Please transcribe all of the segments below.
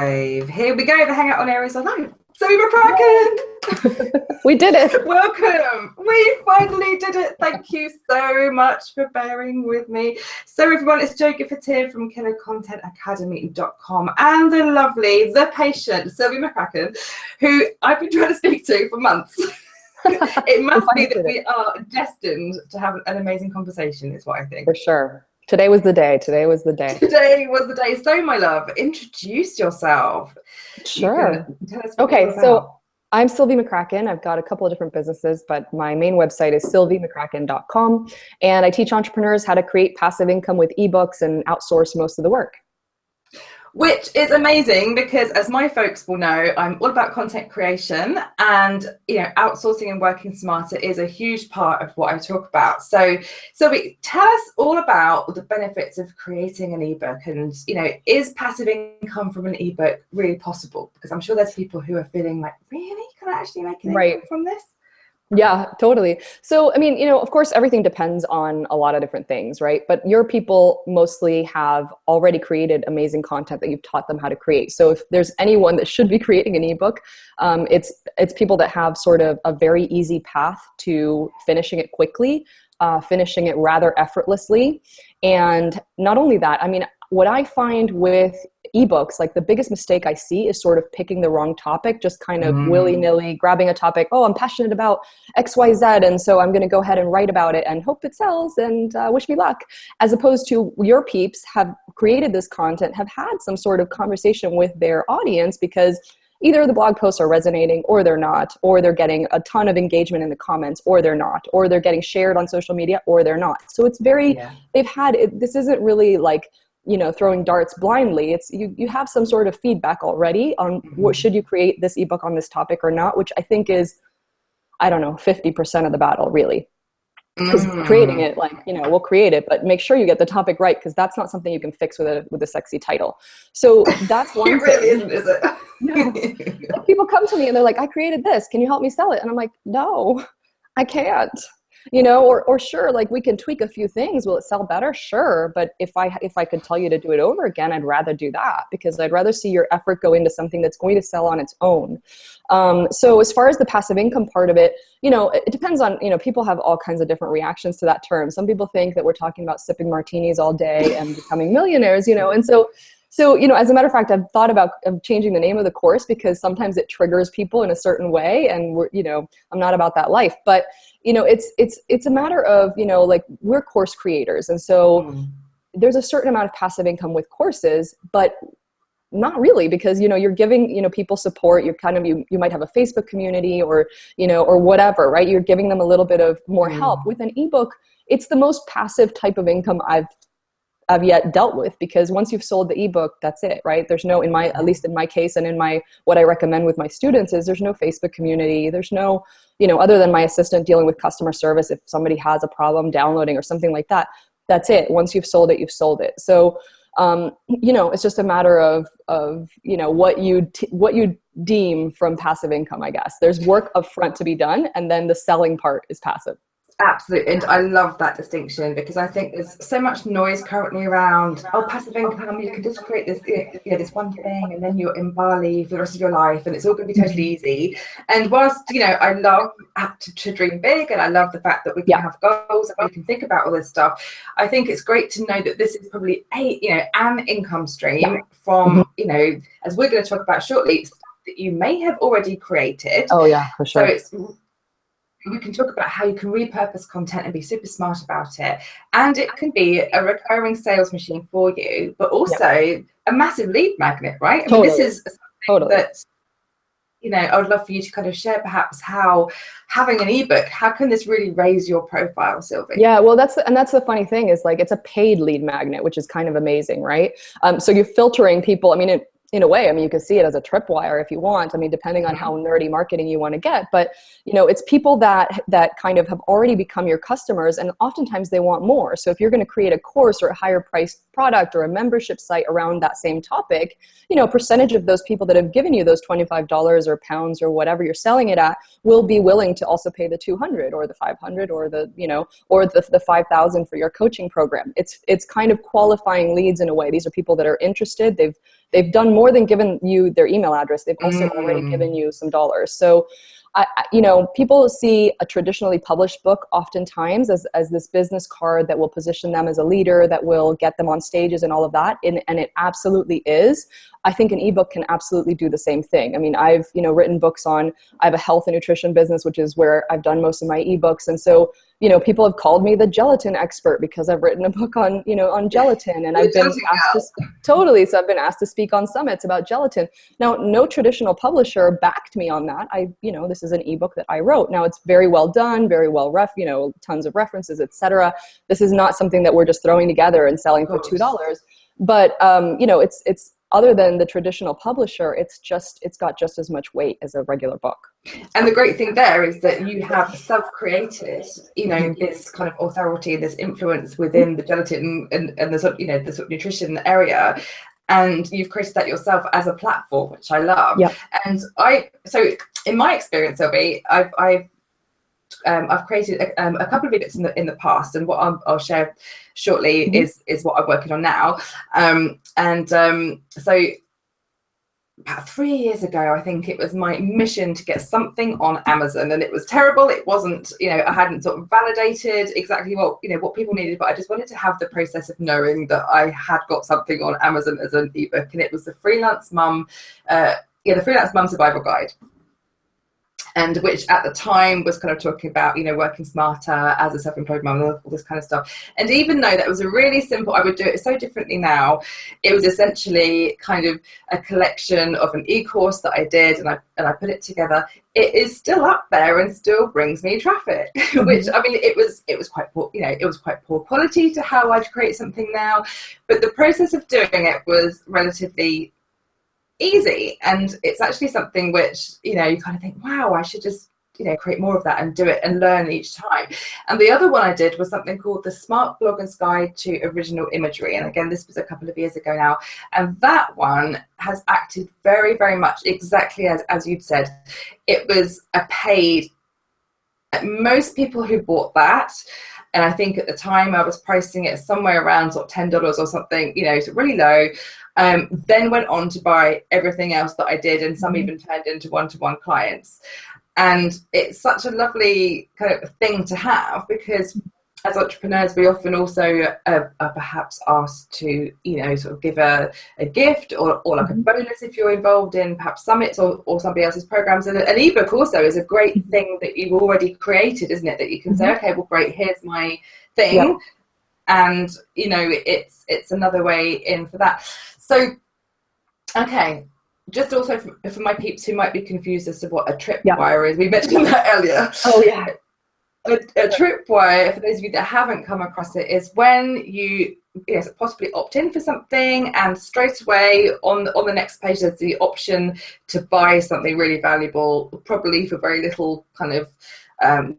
Here we go. The Hangout on air is live. Sylvie McCracken. We did it. Welcome. We finally did it. Thank you so much for bearing with me. So everyone, it's Jo Gifford here from KillerContentAcademy.com and the lovely, the patient Sylvie McCracken, who I've been trying to speak to for months. It must be that we are destined to have an amazing conversation, is what I think. For sure. Today was the day. Today was the day. Today was the day. So, my love, introduce yourself. Sure. Tell us what okay, so I'm Sylvie McCracken. I've got a couple of different businesses, but my main website is sylviemccracken.com. And I teach entrepreneurs how to create passive income with ebooks and outsource most of the work. Which is amazing because, as my folks will know, I'm all about content creation, and outsourcing and working smarter is a huge part of what I talk about. So Sylvie, tell us all about the benefits of creating an ebook, and is passive income from an ebook really possible? Because I'm sure there's people who are feeling like, really, can I actually make an ebook from this? Yeah, totally. So, I mean, of course, everything depends on a lot of different things, right? But your people mostly have already created amazing content that you've taught them how to create. So if there's anyone that should be creating an ebook, it's people that have sort of a very easy path to finishing it quickly, finishing it rather effortlessly. And not only that, I mean, what I find with ebooks, like the biggest mistake I see is sort of picking the wrong topic, just kind of willy-nilly grabbing a topic. Oh, I'm passionate about XYZ, and so I'm going to go ahead and write about it and hope it sells and wish me luck. As opposed to your peeps have created this content, have had some sort of conversation with their audience because either the blog posts are resonating or they're not, or they're getting a ton of engagement in the comments or they're not, or they're getting shared on social media or they're not. So it's very, this isn't really like, throwing darts blindly. It's you have some sort of feedback already on what should you create this ebook on this topic or not, which I think is, 50% of the battle really. Because creating it, we'll create it, but make sure you get the topic right, because that's not something you can fix with a sexy title. So that's one thing. It really isn't, is it? No. Like, people come to me and they're like, I created this. Can you help me sell it? And I'm like, no, I can't. Or sure, like we can tweak a few things. Will it sell better? Sure. But if I could tell you to do it over again, I'd rather do that, because I'd rather see your effort go into something that's going to sell on its own. So as far as the passive income part of it, it depends on, people have all kinds of different reactions to that term. Some people think that we're talking about sipping martinis all day and becoming millionaires, and so, as a matter of fact, I've thought about changing the name of the course because sometimes it triggers people in a certain way, and I'm not about that life. But, it's a matter of, like, we're course creators. And so there's a certain amount of passive income with courses, but not really, because, you're giving, people support. You're kind of, you might have a Facebook community or whatever, right? You're giving them a little bit of more help. With an ebook, it's the most passive type of income I've yet dealt with, because once you've sold the ebook, that's it, right? There's no, at least in my case and in what I recommend with my students is there's no Facebook community. There's no, other than my assistant dealing with customer service, if somebody has a problem downloading or something like that, that's it. Once you've sold it, you've sold it. So, it's just a matter of what you deem from passive income, I guess. There's work up front to be done, and then the selling part is passive. Absolutely, and I love that distinction, because I think there's so much noise currently around, passive income, you can just create this, this one thing, and then you're in Bali for the rest of your life, and it's all going to be totally easy. And whilst, I love to dream big, and I love the fact that we can have goals and we can think about all this stuff, I think it's great to know that this is probably an income stream from, as we're going to talk about shortly, stuff that you may have already created. Oh yeah, for sure. So you can talk about how you can repurpose content and be super smart about it. And it can be a recurring sales machine for you, but also a massive lead magnet, right? I mean, this is something that, I would love for you to kind of share perhaps how having an ebook, how can this really raise your profile, Sylvie? Yeah, well, that's the funny thing is, like, it's a paid lead magnet, which is kind of amazing, right? So you're filtering people. I mean, in a way, I mean, you can see it as a tripwire if you want. I mean, depending on how nerdy marketing you want to get. But, it's people that kind of have already become your customers, and oftentimes they want more. So if you're going to create a course or a higher priced product or a membership site around that same topic, a percentage of those people that have given you those $25 or pounds or whatever you're selling it at will be willing to also pay the 200 or the 500 or the 5,000 for your coaching program. It's kind of qualifying leads in a way. These are people that are interested. They've they've done more than given you their email address. They've also already given you some dollars. So people see a traditionally published book oftentimes as this business card that will position them as a leader, that will get them on stages and all of that. And it absolutely is. I think an ebook can absolutely do the same thing. I mean, I've, written books I have a health and nutrition business, which is where I've done most of my ebooks. And so, people have called me the gelatin expert because I've written a book on, on gelatin, and I've been asked so I've been asked to speak on summits about gelatin. Now, no traditional publisher backed me on that. This is an ebook that I wrote. Now, it's very well done, very well tons of references, etc. This is not something that we're just throwing together and selling for $2. But, it's other than the traditional publisher, it's got just as much weight as a regular book. And the great thing there is that you have self-created, this kind of authority, this influence within the gelatin and the sort of, the sort of nutrition area. And you've created that yourself as a platform, which I love. Yep. And so in my experience, Sylvie, I've created a couple of ebooks in the past, and what I'll share shortly is what I'm working on now. So about 3 years ago, I think it was my mission to get something on Amazon, and it was terrible. It wasn't, I hadn't sort of validated exactly what people needed, but I just wanted to have the process of knowing that I had got something on Amazon as an ebook, and it was the Freelance Mum, the Freelance Mum Survival Guide. And which at the time was kind of talking about, working smarter as a self-employed mum, all this kind of stuff. And even though that was a really simple, I would do it so differently now. It was essentially kind of a collection of an e-course that I did, and I put it together. It is still up there and still brings me traffic, which, I mean, it was quite poor, it was quite poor quality to how I'd create something now. But the process of doing it was relatively easy, and it's actually something which you kind of think, wow, I should just create more of that and do it and learn each time. And the other one I did was something called the Smart Blogger's Guide to Original Imagery, and again, this was a couple of years ago now, and that one has acted very, very much exactly as you'd said. It was a paid, most people who bought that, and I think at the time I was pricing it somewhere around sort of $10 or something, so really low. Then went on to buy everything else that I did, and some even turned into one-to-one clients. And it's such a lovely kind of thing to have, because as entrepreneurs, we often also are perhaps asked to, sort of give a gift or like a bonus if you're involved in perhaps summits or somebody else's programs. And an ebook also is a great thing that you've already created, isn't it? That you can say, okay, well, great, here's my thing. Yep. And, it's another way in for that. So, okay, just also for my peeps who might be confused as to what a tripwire is, we mentioned that earlier. Oh, yeah. A tripwire, for those of you that haven't come across it, is when you possibly opt in for something, and straight away on the next page there's the option to buy something really valuable, probably for very little kind of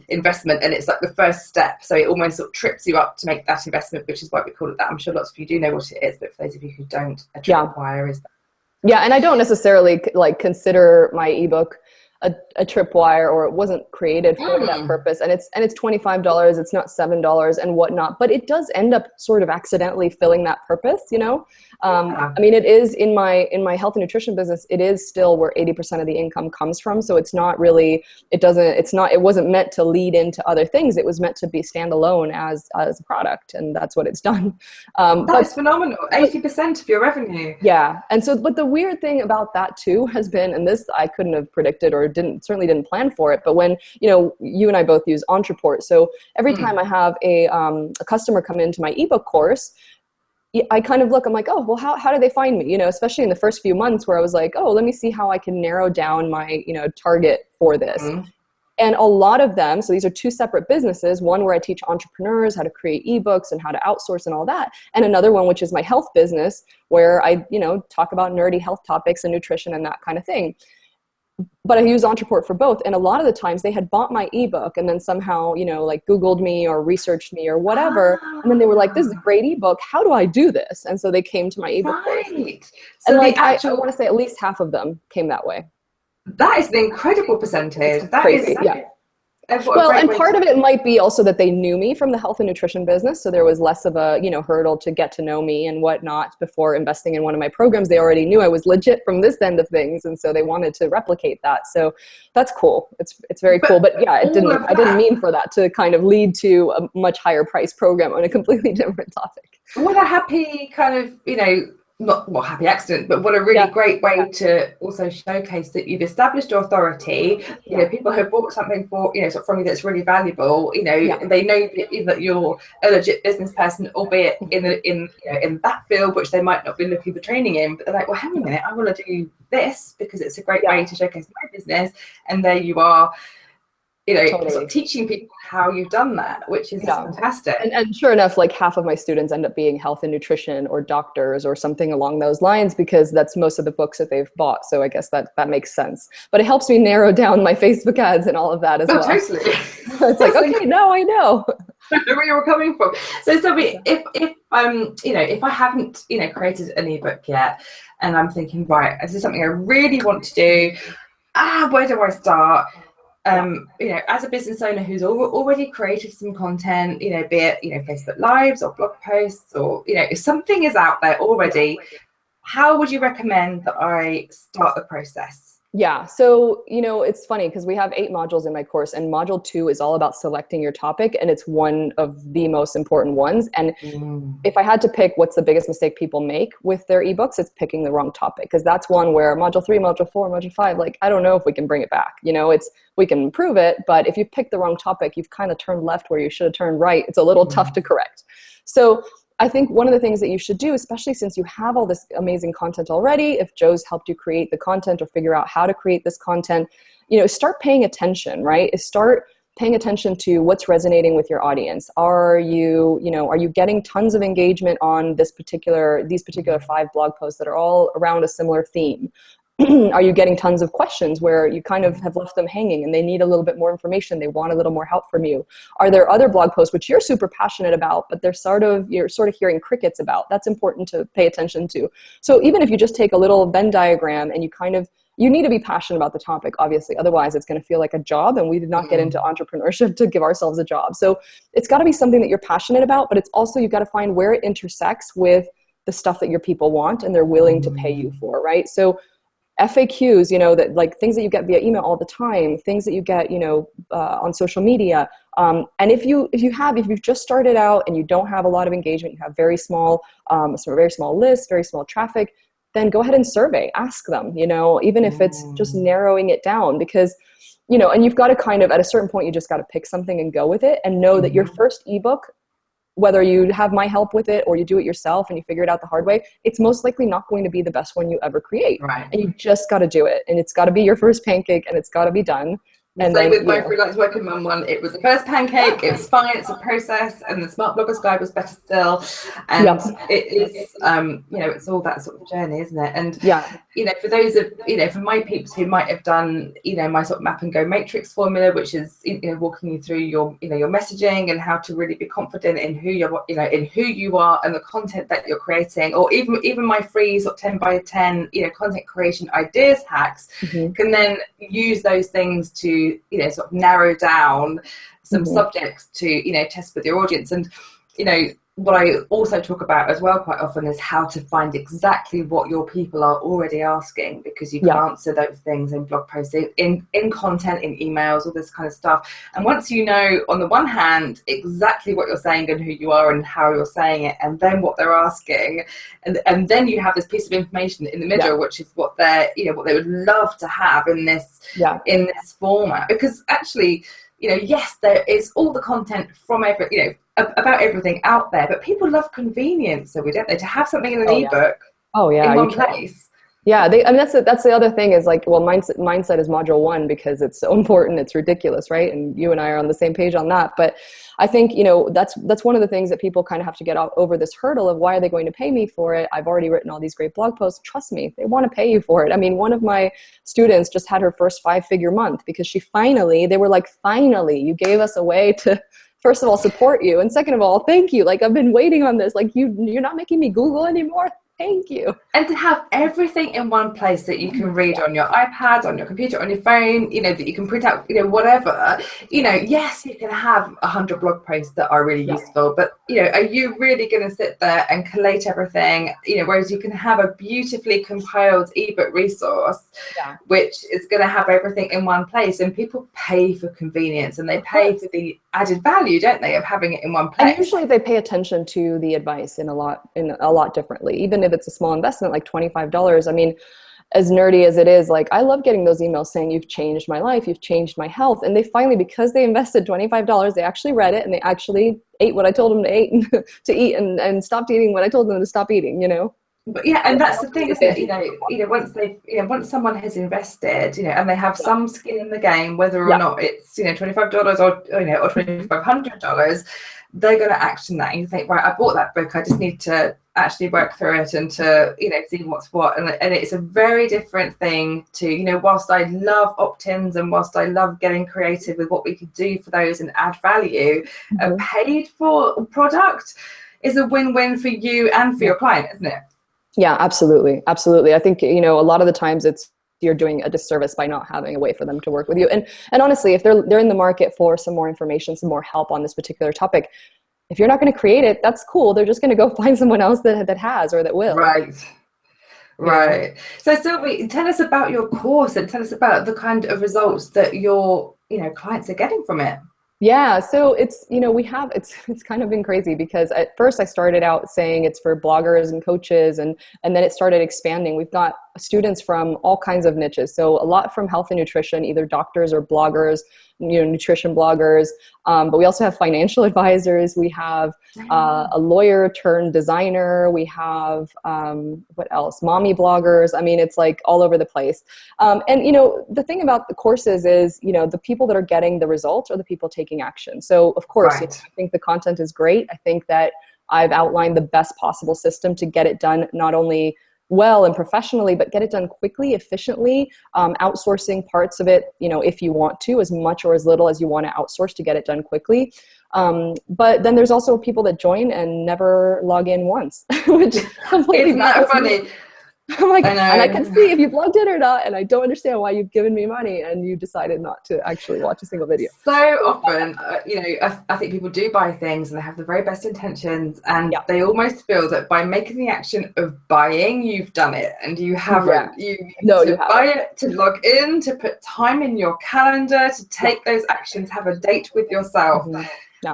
investment, and it's like the first step, so it almost sort of trips you up to make that investment, which is why we call it that. I'm sure lots of you do know what it is, but for those of you who don't, a tripwire is that. Yeah, and I don't necessarily consider my ebook a tripwire, or it wasn't created for that purpose, and it's $25, it's not $7 and whatnot, but it does end up sort of accidentally filling that purpose. I mean, it is in my health and nutrition business, it is still where 80% of the income comes from. So it's not really, it wasn't meant to lead into other things. It was meant to be standalone as a product, and that's what it's done. That's phenomenal. 80% of your revenue. Yeah. And so, but the weird thing about that too has been, and this I couldn't have predicted or certainly didn't plan for it, but when, you and I both use Entreport. So every time I have a customer come into my ebook course, I kind of look, I'm like, oh, well, how do they find me? Especially in the first few months where I was like, oh, let me see how I can narrow down my, target for this. And a lot of them, so these are two separate businesses, one where I teach entrepreneurs how to create ebooks and how to outsource and all that. And another one, which is my health business, where I, talk about nerdy health topics and nutrition and that kind of thing. But I use Entreport for both. And a lot of the times they had bought my ebook and then somehow, Googled me or researched me or whatever. And then they were like, this is a great ebook. How do I do this? And so they came to my ebook. Right. So and I want to say at least half of them came that way. That is an incredible percentage. That crazy. Yeah. what a Well, great and way part to... of it might be also that they knew me from the health and nutrition business. So there was less of a, hurdle to get to know me and whatnot before investing in one of my programs. They already knew I was legit from this end of things. And so they wanted to replicate that. So that's cool. It's very cool. But yeah, I didn't mean for that to kind of lead to a much higher price program on a completely different topic. What a happy kind of, not well, happy accident, but what a really great way to also showcase that you've established authority. People have bought something for, sort of from you that's really valuable. They know that you're a legit business person, albeit in that field, which they might not be looking for training in. But they're like, well, hang on a minute, I want to do this because it's a great way to showcase my business. And there you are. Totally. Sort of teaching people how you've done that, which is fantastic. And sure enough, like half of my students end up being health and nutrition or doctors or something along those lines, because that's most of the books that they've bought. So I guess that makes sense. But it helps me narrow down my Facebook ads and all of that as well. Totally. It's like, okay, now I know. I know where you're coming from. So Sylvie, if I haven't created an ebook yet, and I'm thinking, right, this is something I really want to do. Where do I start? As a business owner who's already created some content, be it, Facebook Lives or blog posts, or, if something is out there already, how would you recommend that I start the process? Yeah. So, it's funny because we have 8 modules in my course, and module 2 is all about selecting your topic. And it's one of the most important ones. And if I had to pick what's the biggest mistake people make with their ebooks, it's picking the wrong topic. Because that's one where module 3, module 4, module 5, like, I don't know if we can bring it back. We can improve it, but if you pick the wrong topic, you've kind of turned left where you should have turned right. It's a little tough to correct. So I think one of the things that you should do, especially since you have all this amazing content already, if Joe's helped you create the content or figure out how to create this content, start paying attention, right? Start paying attention to what's resonating with your audience. Are you getting tons of engagement on these particular 5 blog posts that are all around a similar theme? Are you getting tons of questions where you kind of have left them hanging and they need a little bit more information? They want a little more help from you. Are there other blog posts which you're super passionate about, but you're sort of hearing crickets about? That's important to pay attention to. So even if you just take a little Venn diagram and you need to be passionate about the topic, obviously. Otherwise, it's going to feel like a job, and we did not get into entrepreneurship to give ourselves a job. So it's got to be something that you're passionate about, but it's also, you've got to find where it intersects with the stuff that your people want and they're willing to pay you for, right? So FAQs, that like things that you get via email all the time, things that you get, on social media. And if you've just started out and you don't have a lot of engagement, you have very small lists, very small traffic, then go ahead and survey, ask them, even if it's just narrowing it down, because, and you've got to kind of, at a certain point, you just got to pick something and go with it, and know that your first ebook, whether you have my help with it or you do it yourself and you figure it out the hard way, it's most likely not going to be the best one you ever create. Right. And you just got to do it. And it's got to be your first pancake, and it's got to be done. And same with my freelance working mum one. It was the first pancake. It was fine. It's a process. And the Smart Bloggers Guide was better still. And it is, it's all that sort of journey, isn't it? And, for those of, for my peeps who might have done, my sort of map and go matrix formula, which is, walking you through your, your messaging and how to really be confident in who you're, in who you are and the content that you're creating, or even my free sort of 10 by 10, content creation ideas hacks, can then use those things to, sort of narrow down some subjects to, test with your audience. And, what I also talk about as well quite often is how to find exactly what your people are already asking, because you can answer those things in blog posts, in content, in emails, all this kind of stuff. And once you know, on the one hand, exactly what you're saying and who you are and how you're saying it, and then what they're asking, and then you have this piece of information in the middle, which is what they're, what they would love to have in this format. Because actually, yes, there is all the content from about everything out there, but people love convenience, so don't they? To have something in an ebook in one place. Yeah, that's the other thing is like, well, mindset is module 1 because it's so important, it's ridiculous, right? And you and I are on the same page on that. But I think, that's one of the things that people kind of have to get over this hurdle of, why are they going to pay me for it? I've already written all these great blog posts. Trust me, they want to pay you for it. I mean, one of my students just had her first 5-figure month because they were like, finally, you gave us a way to, first of all, support you. And second of all, thank you. Like, I've been waiting on this. Like, you're not making me Google anymore. Thank you. And to have everything in one place that you can read on your iPad, on your computer, on your phone, that you can print out, whatever, yes, you can have 100 blog posts that are really useful, but, are you really going to sit there and collate everything, whereas you can have a beautifully compiled ebook resource, which is going to have everything in one place, and people pay for convenience and they pay for the added value, don't they, of having it in one place. And usually they pay attention to the advice in a lot differently, even if it's a small investment like $25. I mean, as nerdy as it is, like, I love getting those emails saying, you've changed my life, you've changed my health. And they finally, because they invested $25, they actually read it and they actually ate what I told them to eat and stopped eating what I told them to stop eating, But yeah, and that's the thing, isn't it? Once someone has invested, and they have some skin in the game, whether or not it's $25 or $2,500, they're going to action that. And you think, right, I bought that book, I just need to actually work through it and to see what's what. And it's a very different thing to, whilst I love opt-ins and whilst I love getting creative with what we could do for those and add value, a paid for product is a win-win for you and for your client, isn't it? Yeah, absolutely. Absolutely. I think, a lot of the times you're doing a disservice by not having a way for them to work with you. And honestly, if they're in the market for some more information, some more help on this particular topic, if you're not going to create it, that's cool. They're just going to go find someone else that has or that will. Right. So Sylvie, tell us about your course and tell us about the kind of results that your clients are getting from it. Yeah, so it's it's kind of been crazy, because at first I started out saying it's for bloggers and coaches, and then it started expanding. We've got students from all kinds of niches, so a lot from health and nutrition, either doctors or bloggers, nutrition bloggers, but we also have financial advisors, we have a lawyer turned designer, we have what else, mommy bloggers. I mean, it's like all over the place. And the thing about the courses is, the people that are getting the results are the people taking action. So of course, I think the content is great. I think that I've outlined the best possible system to get it done, not only well and professionally, but get it done quickly, efficiently, outsourcing parts of it, if you want to, as much or as little as you want to outsource to get it done quickly. But then there's also people that join and never log in once, which completely isn't that funny? I'm like, and I can see if you've logged in or not, and I don't understand why you've given me money and you decided not to actually watch a single video. So often, I think people do buy things and they have the very best intentions, and they almost feel that by making the action of buying, you've done it, and you haven't. You buy it, to log in, to put time in your calendar, to take those actions, have a date with yourself. No.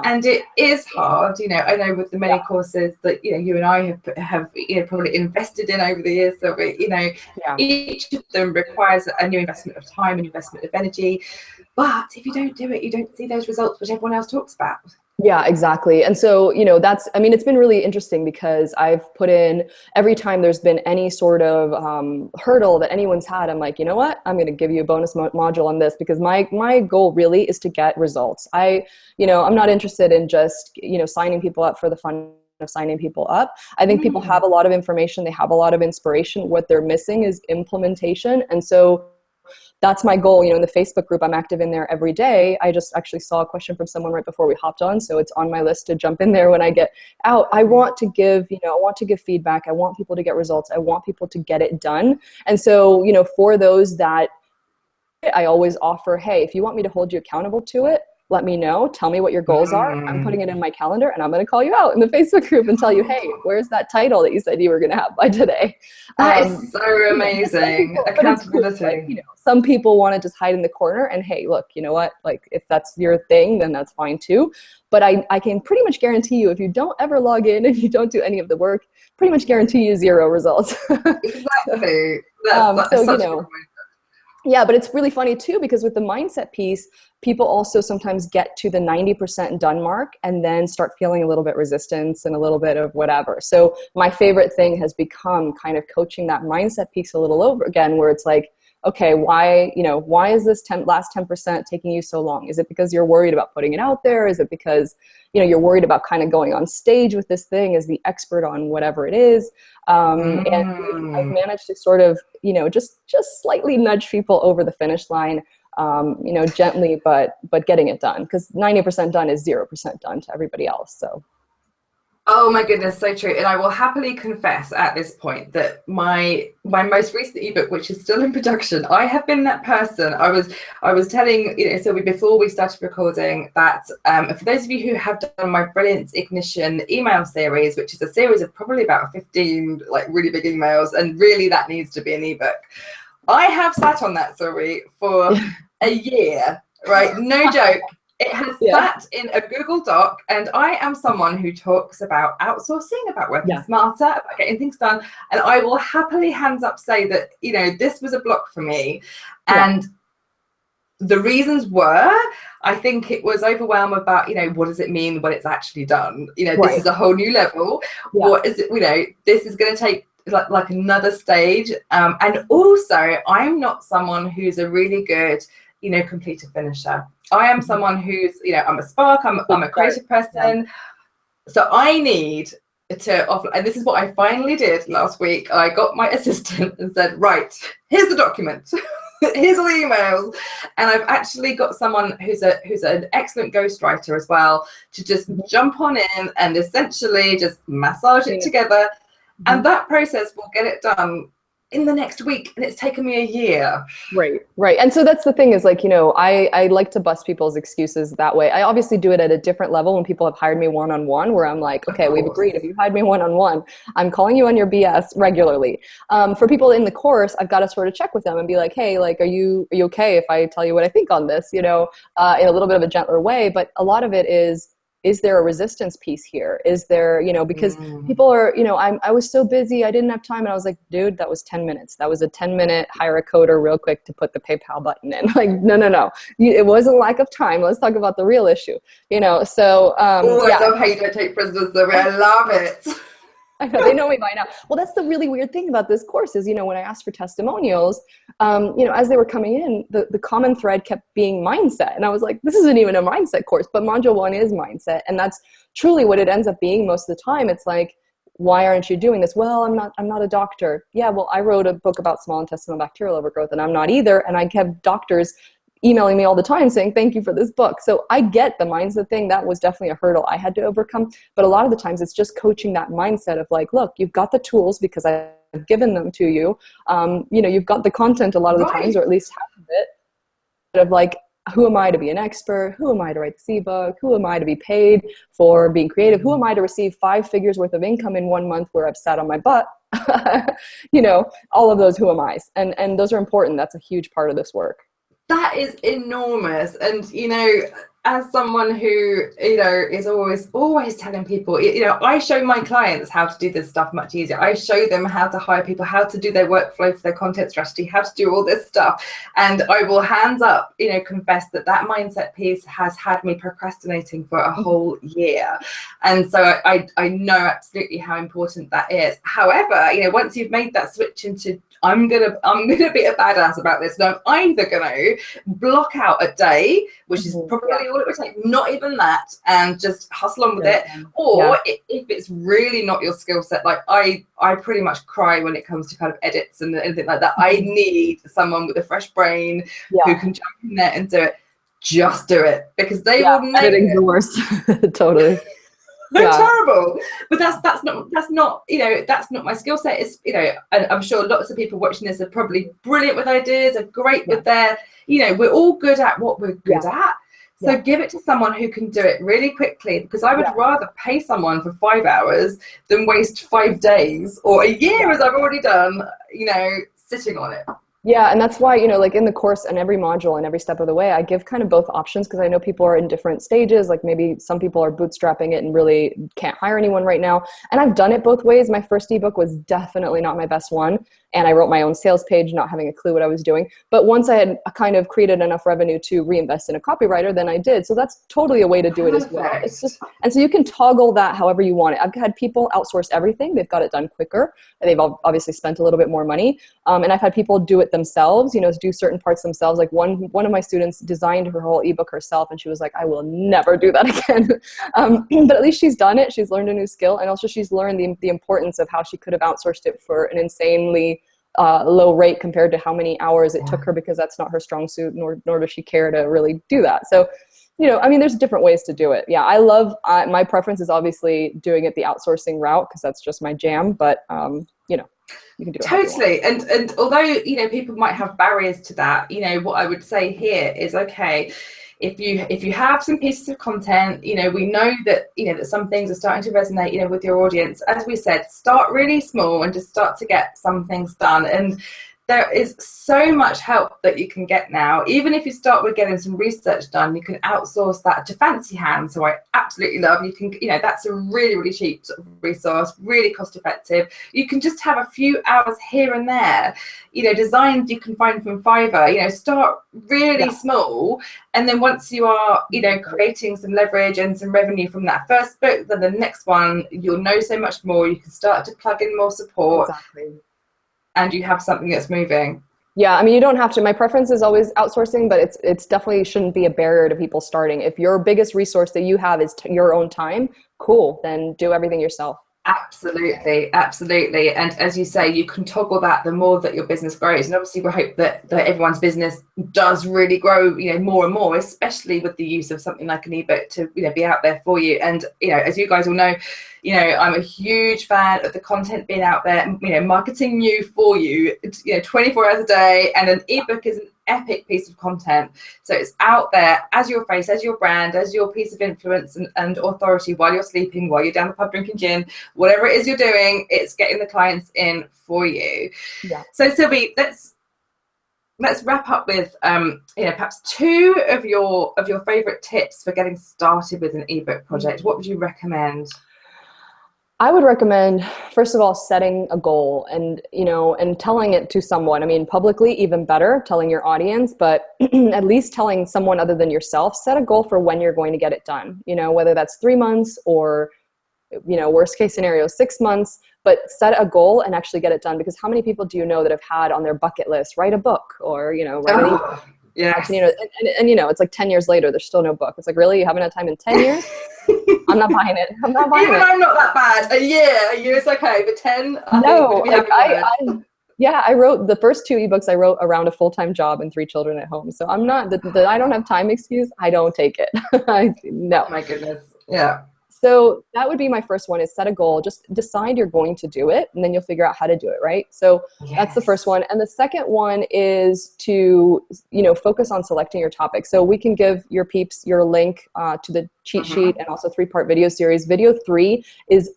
And it is hard, I know with the many courses that, you and I have probably invested in over the years. So, each of them requires a new investment of time and investment of energy. But if you don't do it, you don't see those results which everyone else talks about. Yeah, exactly. And so, it's been really interesting, because I've put in, every time there's been any sort of hurdle that anyone's had, I'm like, you know what, I'm going to give you a bonus module on this, because my goal really is to get results. I'm not interested in just, signing people up for the fun of signing people up. I think people have a lot of information. They have a lot of inspiration. What they're missing is implementation. And so that's my goal. In the Facebook group, I'm active in there every day. I just actually saw a question from someone right before we hopped on, so it's on my list to jump in there when I get out. I want to give, feedback. I want people to get results. I want people to get it done. And so, for those that, I always offer, hey, if you want me to hold you accountable to it, let me know. Tell me what your goals are. I'm putting it in my calendar, and I'm going to call you out in the Facebook group and tell you, hey, where's that title that you said you were going to have by today? That is so amazing. Accountability. Cool. Some people want to just hide in the corner, and hey, look, you know what? Like, if that's your thing, then that's fine too. But I can pretty much guarantee you, if you don't ever log in and you don't do any of the work, pretty much guarantee you 0 results. Exactly. That's such a good point. Yeah, but it's really funny too, because with the mindset piece, people also sometimes get to the 90% done mark and then start feeling a little bit resistance and a little bit of whatever. So my favorite thing has become kind of coaching that mindset piece a little over again, where it's like, okay, why is this last 10% taking you so long? Is it because you're worried about putting it out there? Is it because, you're worried about kind of going on stage with this thing as the expert on whatever it is? And I've managed to sort of, just slightly nudge people over the finish line, gently, but getting it done, because 90% done is 0% done to everybody else. So. Oh my goodness, so true. And I will happily confess at this point that my most recent ebook, which is still in production, I have been that person. I was telling Sylvie before we started recording that for those of you who have done my Brilliant Ignition email series, which is a series of probably about 15 like really big emails, and really that needs to be an ebook. I have sat on that, Sylvie, for a year, right? No joke. It has sat in a Google Doc, and I am someone who talks about outsourcing, about working smarter, about getting things done. And I will happily hands up say that, this was a block for me. And the reasons were, I think it was overwhelmed about, what does it mean when it's actually done? This is a whole new level. What is it, this is going to take like another stage. And also, I'm not someone who's a really good, completer finisher. I am someone who's, I'm a spark, I'm a creative person. So I need to offer, and this is what I finally did last week. I got my assistant and said, right, here's the document. Here's all the emails. And I've actually got someone who's an excellent ghostwriter as well to just jump on in and essentially just massage it together. And that process will get it done in the next week, and it's taken me a year. Right. And so that's the thing is like, I like to bust people's excuses that way. I obviously do it at a different level when people have hired me one-on-one, where I'm like, okay, we've agreed. If you hired me one-on-one, I'm calling you on your BS regularly. For people in the course, I've got to sort of check with them and be like, hey, like, are you okay if I tell you what I think on this, in a little bit of a gentler way. But a lot of it is there a resistance piece here? Is there, because people are, I was so busy, I didn't have time. And I was like, dude, that was 10 minutes. That was a 10-minute hire a coder real quick to put the PayPal button in. Like, no. It wasn't lack of time. Let's talk about the real issue, so. I love how you don't take prisoners, Sylvie. I love it. I know, they know me by now. Well, that's the really weird thing about this course is, when I asked for testimonials, as they were coming in, the common thread kept being mindset. And I was like, this isn't even a mindset course, but module 1 is mindset. And that's truly what it ends up being most of the time. It's like, why aren't you doing this? Well, I'm not a doctor. Yeah, well, I wrote a book about small intestinal bacterial overgrowth, and I'm not either. And I kept doctors emailing me all the time saying, thank you for this book. So I get the mindset thing. That was definitely a hurdle I had to overcome. But a lot of the times it's just coaching that mindset of like, look, you've got the tools because I've given them to you. You've got the content a lot of the times, or at least half of it, of like, who am I to be an expert? Who am I to write this ebook? Who am I to be paid for being creative? Who am I to receive 5 figures worth of income in 1 month where I've sat on my butt? All of those who am I's. And those are important. That's a huge part of this work. That is enormous. And, as someone who, is always telling people, I show my clients how to do this stuff much easier. I show them how to hire people, how to do their workflow for their content strategy, how to do all this stuff. And I will hands up, confess that mindset piece has had me procrastinating for a whole year. And so I know absolutely how important that is. However, once you've made that switch into, I'm gonna be a badass about this. And I'm either gonna block out a day, which is probably all it would take, not even that, and just hustle on with it. Or if it's really not your skill set, like I pretty much cry when it comes to kind of edits and anything like that. I need someone with a fresh brain who can jump in there and do it. Just do it, because they will nail editing's the worst. Totally. They're terrible, but that's not my skill set. It's and I'm sure lots of people watching this are probably brilliant with ideas, are great with their, we're all good at what we're good at. So give it to someone who can do it really quickly, because I would rather pay someone for 5 hours than waste 5 days or a year, as I've already done, sitting on it. Yeah, and that's why, like in the course and every module and every step of the way, I give kind of both options, because I know people are in different stages. Like maybe some people are bootstrapping it and really can't hire anyone right now. And I've done it both ways. My first ebook was definitely not my best one. And I wrote my own sales page, not having a clue what I was doing. But once I had kind of created enough revenue to reinvest in a copywriter, then I did. So that's totally a way to do it as well. It's just, and so you can toggle that however you want it. I've had people outsource everything. They've got it done quicker. And they've obviously spent a little bit more money. And I've had people do it themselves, do certain parts themselves. Like one of my students designed her whole ebook herself, and she was like, I will never do that again. But at least she's done it. She's learned a new skill. And also she's learned the importance of how she could have outsourced it for an insanely low rate compared to how many hours it took her, because that's not her strong suit, nor does she care to really do that. So, you know, I mean, there's different ways to do it. Yeah, I love, my preference is obviously doing it the outsourcing route because that's just my jam. But, you know, you can do it. Totally. And although, you know, people might have barriers to that, you know, what I would say here is, okay, if you have some pieces of content, you know, we know that, you know, that some things are starting to resonate, you know, with your audience. As we said, start really small and just start to get some things done. And there is so much help that you can get now. Even if you start with getting some research done, you can outsource that to Fancy Hands, who I absolutely love. You can, you know, that's a really, really cheap sort of resource, really cost effective. You can just have a few hours here and there. You know, designs you can find from Fiverr. You know, start really small, and then once you are, you know, creating some leverage and some revenue from that first book, then the next one you'll know so much more. You can start to plug in more support. Exactly. And you have something that's moving. Yeah, I mean, you don't have to. My preference is always outsourcing, but it's definitely shouldn't be a barrier to people starting. If your biggest resource that you have is your own time, cool, then do everything yourself. Absolutely, absolutely. And as you say, you can toggle that the more that your business grows. And obviously we hope that everyone's business does really grow, you know, more and more, especially with the use of something like an ebook to, you know, be out there for you. And, you know, as you guys all know, you know, I'm a huge fan of the content being out there, you know, marketing you for you, you know, 24 hours a day. And an ebook is an epic piece of content. So it's out there as your face, as your brand, as your piece of influence and authority while you're sleeping, while you're down the pub drinking gin, whatever it is you're doing, it's getting the clients in for you. Yeah. So Sylvie, let's wrap up with you know, perhaps two of your favorite tips for getting started with an ebook project. What would you recommend? I would recommend, first of all, setting a goal and, you know, and telling it to someone. I mean, publicly, even better, telling your audience, but at least telling someone other than yourself. Set a goal for when you're going to get it done, you know, whether that's 3 months or, you know, worst case scenario, 6 months, but set a goal and actually get it done. Because how many people do you know that have had on their bucket list, write a book or, you know, write an ebook? Yes. You know, and you know, it's like 10 years later, there's still no book. It's like, really? You haven't had time in 10 years? I'm not buying it. I'm not buying it. Even I'm not that bad. A year is okay, but 10, no, like I wrote the first 2 ebooks I wrote around a full-time job and 3 children at home. So I'm not, the I don't have time excuse, I don't take it. No. Oh my goodness. Yeah. So that would be my first one, is set a goal. Just decide you're going to do it, and then you'll figure out how to do it, right? So that's the first one. And the second one is to, you know, focus on selecting your topic. So we can give your peeps your link to the cheat sheet and also 3-part video series. Video 3 is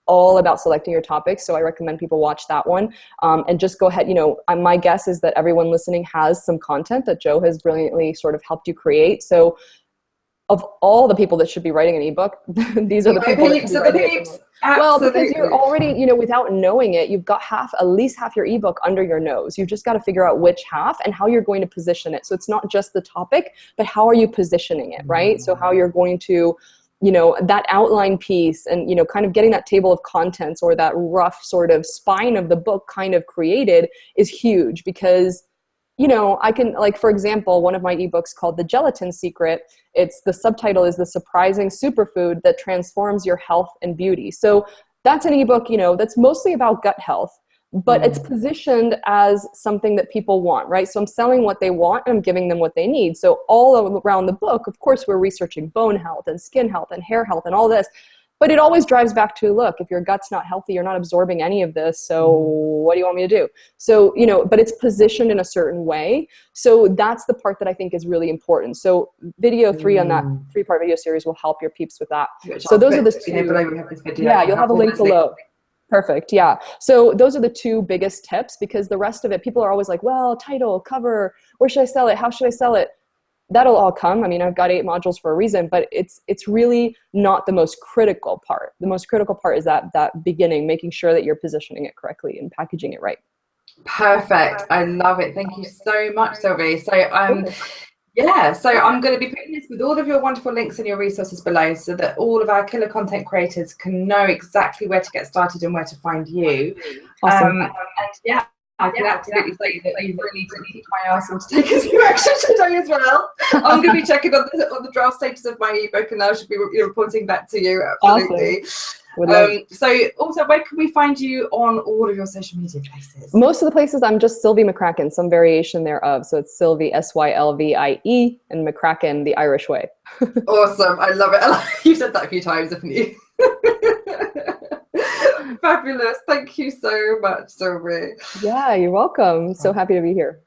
all about selecting your topics. So I recommend people watch that one. And just go ahead, you know, my guess is that everyone listening has some content that Joe has brilliantly sort of helped you create. So of all the people that should be writing an ebook, these are the people that should be writing it. Well, because you're already, you know, without knowing it, you've got at least half your ebook under your nose. You've just got to figure out which half and how you're going to position it. So it's not just the topic, but how are you positioning it, right? So how you're going to, you know, that outline piece and, you know, kind of getting that table of contents or that rough sort of spine of the book kind of created is huge. Because, you know, I can, like, for example, one of my ebooks called The Gelatin Secret, the subtitle is The Surprising Superfood That Transforms Your Health and Beauty. So that's an ebook, you know, that's mostly about gut health, but it's positioned as something that people want, right? So I'm selling what they want and I'm giving them what they need. So all around the book, of course, we're researching bone health and skin health and hair health and all this. But it always drives back to, look, if your gut's not healthy, you're not absorbing any of this. So what do you want me to do? So, you know, but it's positioned in a certain way. So that's the part that I think is really important. So video 3 on that 3-part video series will help your peeps with that. So those are the 2. Yeah, you'll have a link below. Perfect. Yeah. So those are the 2 biggest tips, because the rest of it, people are always like, well, title, cover, where should I sell it? How should I sell it? That'll all come. I mean, I've got 8 modules for a reason, but it's really not the most critical part. The most critical part is that beginning, making sure that you're positioning it correctly and packaging it right. Perfect. I love it. Thank you so much, Sylvie. So yeah, so I'm going to be putting this with all of your wonderful links and your resources below, so that all of our killer content creators can know exactly where to get started and where to find you. Awesome. And yeah, I can absolutely say that you really did keep my arsehole to take a few action today as well. I'm going to be checking on the draft status of my ebook, and I should be reporting back to you. Absolutely. Would love. So also, where can we find you on all of your social media places? Most of the places I'm just Sylvie McCracken, some variation thereof. So it's Sylvie, Sylvie, and McCracken the Irish way. Awesome. I love it. You've said that a few times, haven't you? Fabulous. Thank you so much, Sylvie. Yeah, you're welcome. So happy to be here.